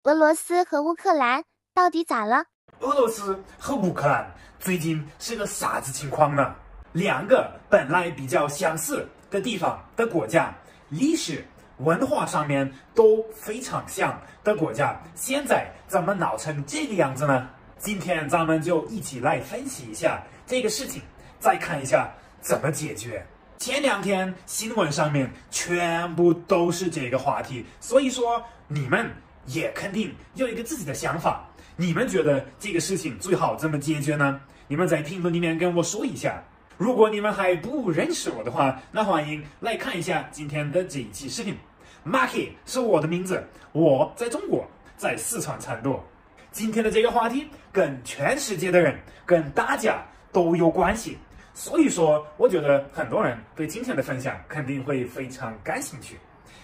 俄罗斯和乌克兰到底咋了？俄罗斯和乌克兰最近是个啥子情况呢？两个本来比较相似的地方的国家，历史文化上面都非常像的国家，现在怎么闹成这个样子呢？今天咱们就一起来分析一下这个事情，再看一下怎么解决。前两天新闻上面全部都是这个话题，所以说你们也肯定有一个自己的想法。你们觉得这个事情最好怎么解决呢？你们在评论里面跟我说一下。如果你们还不认识我的话，那欢迎来看一下今天的这一期视频。Marky 是我的名字，我在中国，在四川成都。今天的这个话题跟全世界的人，跟大家都有关系，所以说我觉得很多人对今天的分享肯定会非常感兴趣。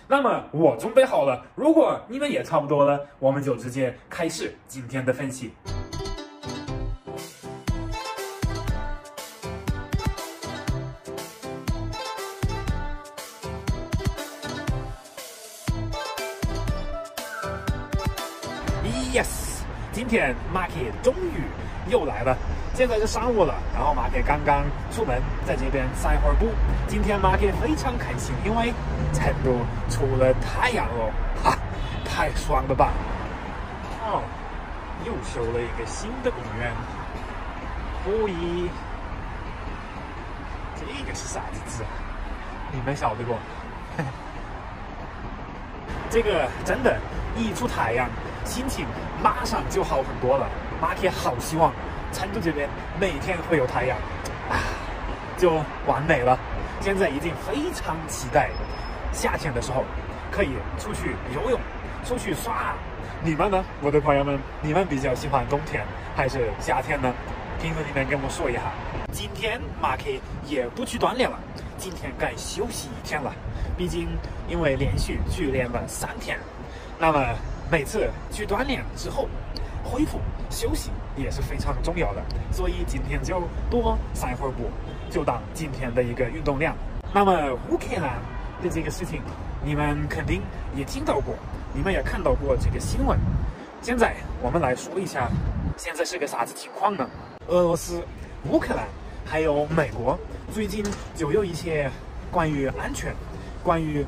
那么我准备好了，如果你们也差不多了，我们就直接开始今天的分析。Yes， 今天 Marky 终于又来了。现在是上午了，然后 Marky 刚刚出门，在这边散会儿步。今天 Marky 非常开心，因为成都出了太阳了，哈，太爽了吧！哦，又修了一个新的公园。这个是啥子字啊？你们晓得不？这个真的，一出太阳，心情马上就好很多了。Marky 好希望成都这边每天会有太阳啊，就完美了。现在已经非常期待夏天的时候可以出去游泳、出去耍。你们呢，我的朋友们？你们比较喜欢冬天还是夏天呢？评论里面跟我说一下。今天 Marky 也不去锻炼了，今天该休息一天了。毕竟因为连续去练了3天，那么每次去锻炼之后，恢复休息也是非常重要的，所以今天就多散会儿步，就当今天的一个运动量。那么乌克兰的这个事情，你们肯定也听到过，你们也看到过这个新闻。现在我们来说一下，现在是个啥子情况呢？俄罗斯、乌克兰还有美国最近就有一些关于安全、关于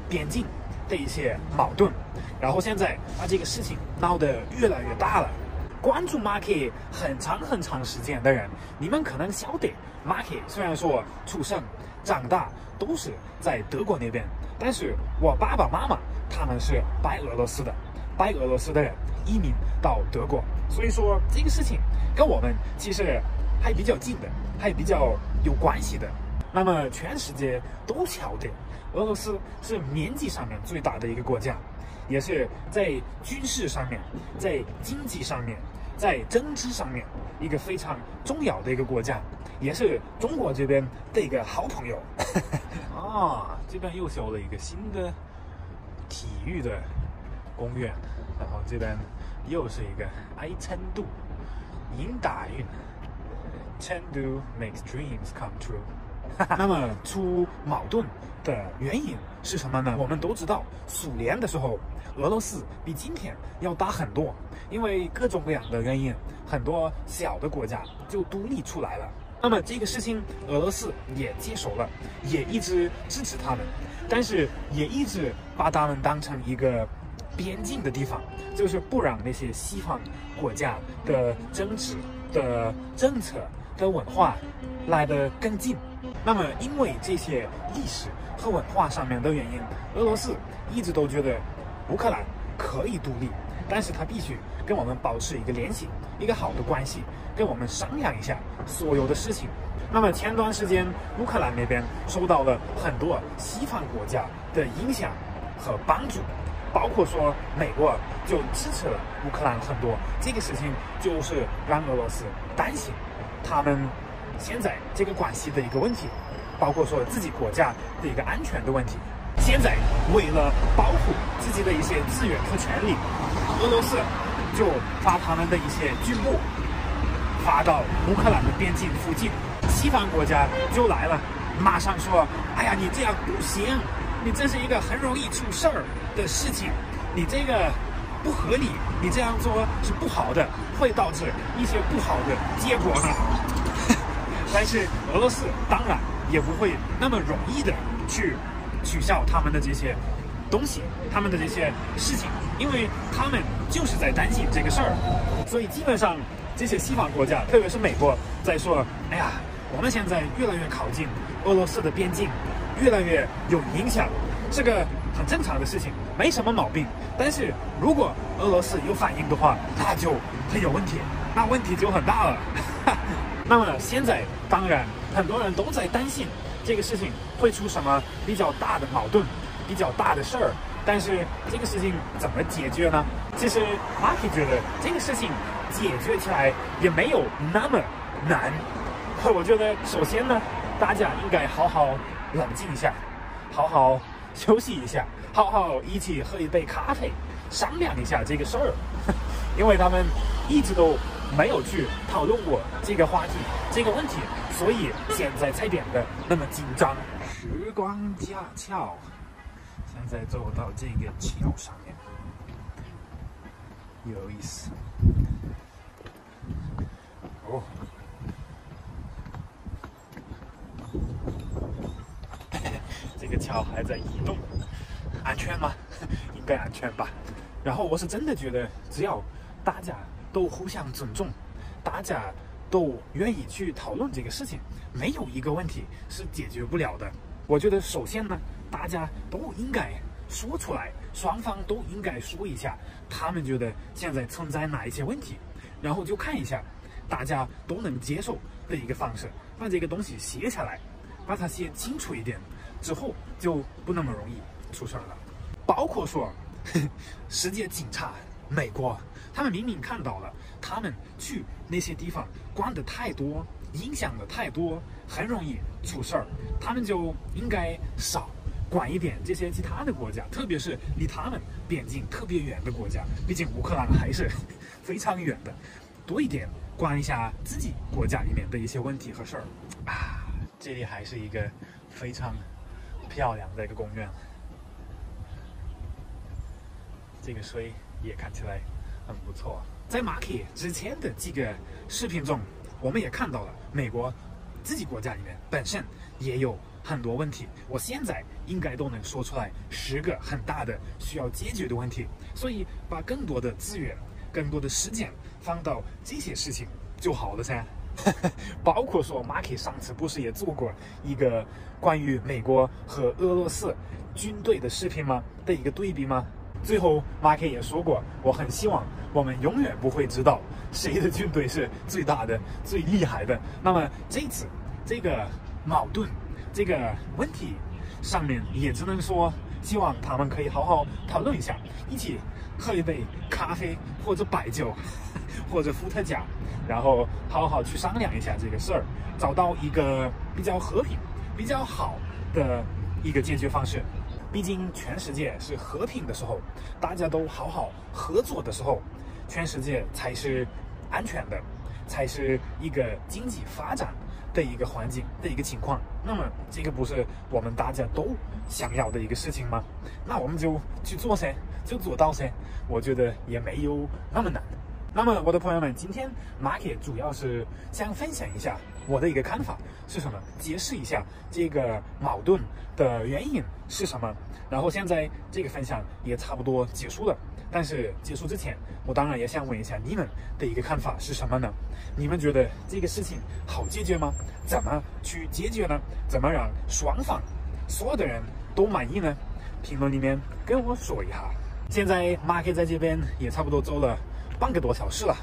边境的一些矛盾，然后现在把这个事情闹得越来越大了。关注 Marky 很长时间的人，你们可能晓得 Marky 虽然说出生长大都是在德国那边，但是我爸爸妈妈他们是白俄罗斯的人移民到德国，所以说这个事情跟我们其实还比较近的，还比较有关系的。那么全世界都晓得俄罗斯是年纪上面最大的一个国家，也是在军事上面、在经济上面、在政治上面一个非常重要的一个国家，也是中国这边的一个好朋友。啊，这边又修了一个新的体育的公园，然后这边又是一个爱成都赢大运，成都 makes dreams come true。那么出矛盾的原因是什么呢？我们都知道，苏联的时候，俄罗斯比今天要大很多，因为各种各样的原因，很多小的国家就独立出来了。那么这个事情，俄罗斯也接受了，也一直支持他们，但是也一直把他们当成一个边境的地方，就是不让那些西方国家的政治、的政策、的文化来得更近。那么因为这些历史和文化上面的原因，俄罗斯一直都觉得乌克兰可以独立，但是他必须跟我们保持一个联系，一个好的关系，跟我们商量一下所有的事情。那么前段时间乌克兰那边受到了很多西方国家的影响和帮助，包括说美国就支持了乌克兰很多，这个事情就是让俄罗斯担心他们现在这个关系的一个问题，包括说自己国家的一个安全的问题。现在为了保护自己的一些资源和权利，俄罗斯就把他们的一些军部发到乌克兰的边境附近，西方国家就来了，马上说：“哎呀，你这样不行，你这是一个很容易出事儿的事情，你这个不合理，你这样做是不好的，会导致一些不好的结果呢。但是俄罗斯当然也不会那么容易的去取消他们的这些东西，他们的这些事情，因为他们就是在担心这个事儿，所以基本上这些西方国家，特别是美国，在说，哎呀，我们现在越来越靠近俄罗斯的边境，越来越有影响，这个很正常的事情，没什么毛病。但是如果俄罗斯有反应的话，那就很有问题，那问题就很大了。那么现在当然很多人都在担心这个事情会出什么比较大的矛盾，比较大的事儿。但是这个事情怎么解决呢？其实 Marky 觉得这个事情解决起来也没有那么难。我觉得首先呢，大家应该好好冷静一下，好好休息一下，好好一起喝一杯咖啡，商量一下这个事儿。因为他们一直都没有去讨论过这个话题、这个问题，所以现在才变得那么紧张。时光架桥，现在走到这个桥上面，有意思。哦，这个桥还在移动，安全吗？应该安全吧。然后我是真的觉得，只要大家都互相尊重，大家都愿意去讨论这个事情，没有一个问题是解决不了的。我觉得首先呢，大家都应该说出来，双方都应该说一下他们觉得现在存在哪一些问题，然后就看一下大家都能接受的一个方式，把这个东西写下来，把它写清楚一点，之后就不那么容易出事了。包括说世界警察美国，他们明明看到了，他们去那些地方管的太多，影响的太多，很容易出事儿，他们就应该少管一点这些其他的国家，特别是离他们边境特别远的国家，毕竟乌克兰还是非常远的，多一点管一下自己国家里面的一些问题和事儿啊。这里还是一个非常漂亮的一个公园，这个水也看起来很不错。在Marky之前的几个视频中，我们也看到了美国自己国家里面本身也有很多问题，我现在应该都能说出来10个很大的需要解决的问题，所以把更多的资源、更多的时间放到这些事情就好了噻。包括说Marky上次不是也做过一个关于美国和俄罗斯军队的视频吗？的一个对比吗？最后Marky也说过，我很希望我们永远不会知道谁的军队是最大的、最厉害的。那么这次这个矛盾、这个问题上面，也只能说希望他们可以好好讨论一下，一起喝一杯咖啡或者白酒或者伏特加，然后好好去商量一下这个事儿，找到一个比较和平、比较好的一个解决方式。毕竟全世界是和平的时候，大家都好好合作的时候，全世界才是安全的，才是一个经济发展的一个环境的一个情况。那么这个不是我们大家都想要的一个事情吗？那我们就去做噻，就做到噻。我觉得也没有那么难。那么我的朋友们，今天Marky主要是想分享一下我的一个看法是什么，解释一下这个矛盾的原因是什么。然后现在这个分享也差不多结束了，但是结束之前，我当然也想问一下你们的一个看法是什么呢？你们觉得这个事情好解决吗？怎么去解决呢？怎么让双方所有的人都满意呢？评论里面跟我说一下。现在Marky在这边也差不多走了半个多小时了，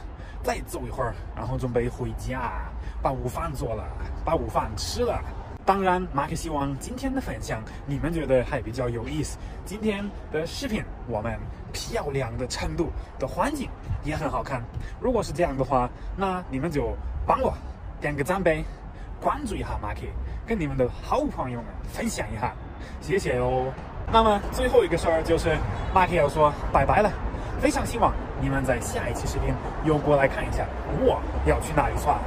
再走一会儿，然后准备回家，把午饭做了，把午饭吃了。当然Marky希望今天的分享你们觉得还比较有意思，今天的视频我们漂亮的程度的环境也很好看。如果是这样的话，那你们就帮我点个赞呗，关注一下Marky，跟你们的好朋友们分享一下，谢谢哦。那么最后一个事儿就是Marky要说拜拜了，非常希望你们在下一期视频又过来看一下我要去哪里耍。